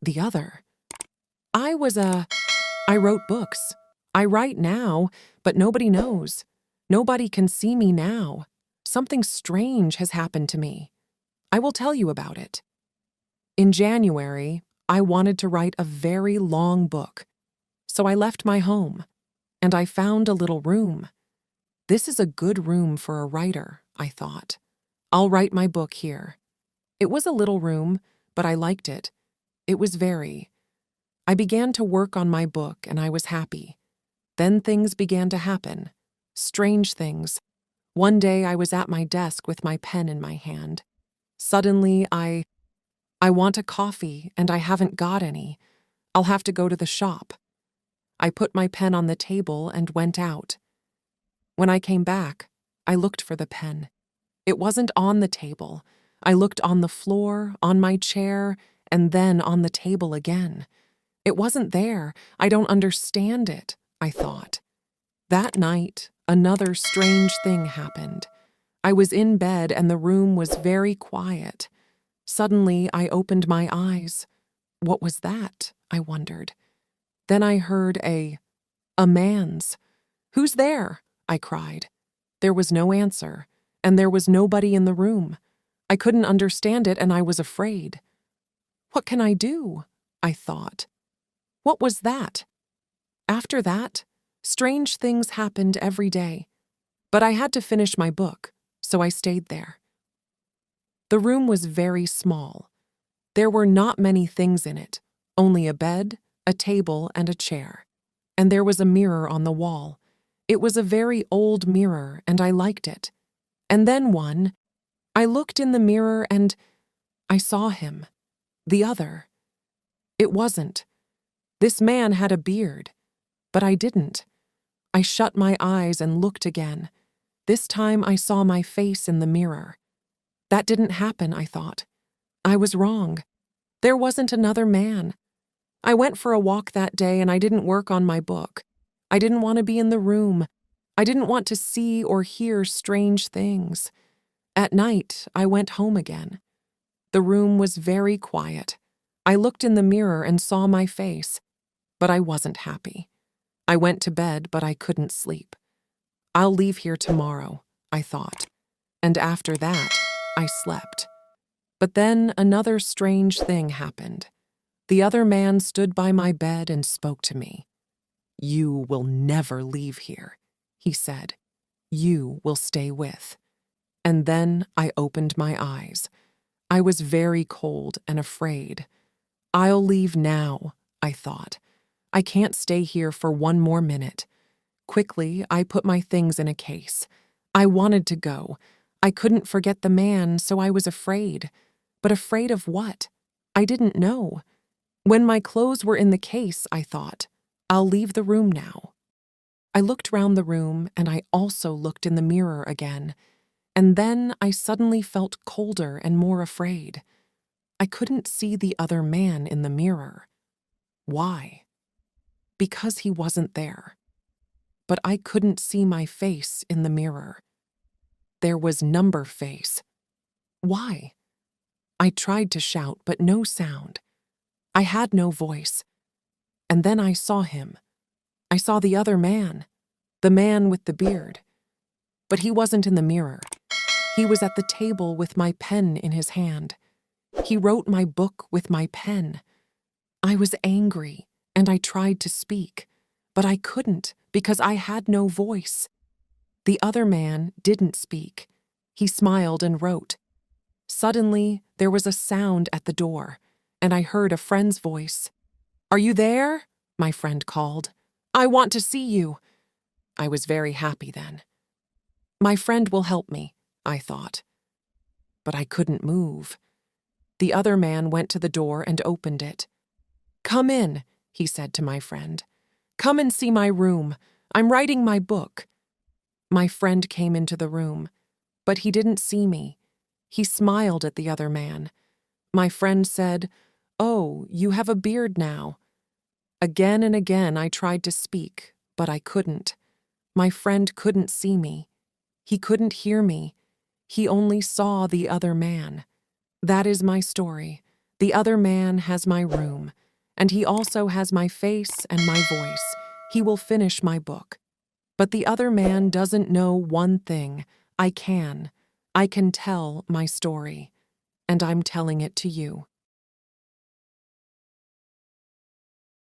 The other. I wrote books. I write now, but nobody knows. Nobody can see me now. Something strange has happened to me. I will tell you about it. In January, I wanted to write a very long book, so I left my home, and I found a little room. This is a good room for a writer, I thought. I'll write my book here. It was a little room, but I liked it. It was very. I began to work on my book, and I was happy. Then things began to happen. Strange things. One day I was at my desk with my pen in my hand. Suddenly, I want a coffee, and I haven't got any. I'll have to go to the shop. I put my pen on the table and went out. When I came back, I looked for the pen. It wasn't on the table. I looked on the floor, on my chair, and then on the table again. It wasn't there. I don't understand it, I thought. That night, another strange thing happened. I was in bed and the room was very quiet. Suddenly, I opened my eyes. What was that? I wondered. Then I heard a man's. "Who's there?" I cried. There was no answer, and there was nobody in the room. I couldn't understand it, and I was afraid. What can I do? I thought. What was that? After that, strange things happened every day. But I had to finish my book, so I stayed there. The room was very small. There were not many things in it, only a bed, a table, and a chair. And there was a mirror on the wall. It was a very old mirror, and I liked it. And then I looked in the mirror and I saw him, the other. It wasn't. This man had a beard, but I didn't. I shut my eyes and looked again. This time I saw my face in the mirror. That didn't happen, I thought. I was wrong. There wasn't another man. I went for a walk that day and I didn't work on my book. I didn't want to be in the room. I didn't want to see or hear strange things. At night, I went home again. The room was very quiet. I looked in the mirror and saw my face, but I wasn't happy. I went to bed, but I couldn't sleep. I'll leave here tomorrow, I thought. And after that, I slept. But then another strange thing happened. The other man stood by my bed and spoke to me. "You will never leave here," he said. "You will stay with." And then I opened my eyes. I was very cold and afraid. I'll leave now, I thought. I can't stay here for one more minute. Quickly, I put my things in a case. I wanted to go. I couldn't forget the man, so I was afraid. But afraid of what? I didn't know. When my clothes were in the case, I thought, I'll leave the room now. I looked round the room, and I also looked in the mirror again. And then I suddenly felt colder and more afraid. I couldn't see the other man in the mirror. Why? Because he wasn't there. But I couldn't see my face in the mirror. There was number face. Why? I tried to shout, but no sound. I had no voice. And then I saw him. I saw the other man, the man with the beard. But he wasn't in the mirror. He was at the table with my pen in his hand. He wrote my book with my pen. I was angry, and I tried to speak, but I couldn't because I had no voice. The other man didn't speak. He smiled and wrote. Suddenly, there was a sound at the door, and I heard a friend's voice. "Are you there?" my friend called. "I want to see you." I was very happy then. My friend will help me, I thought. But I couldn't move. The other man went to the door and opened it. "Come in," he said to my friend. "Come and see my room. I'm writing my book." My friend came into the room, but he didn't see me. He smiled at the other man. My friend said, "Oh, you have a beard now." Again and again I tried to speak, but I couldn't. My friend couldn't see me. He couldn't hear me. He only saw the other man. That is my story. The other man has my room, and he also has my face and my voice. He will finish my book. But the other man doesn't know one thing. I can tell my story, and I'm telling it to you.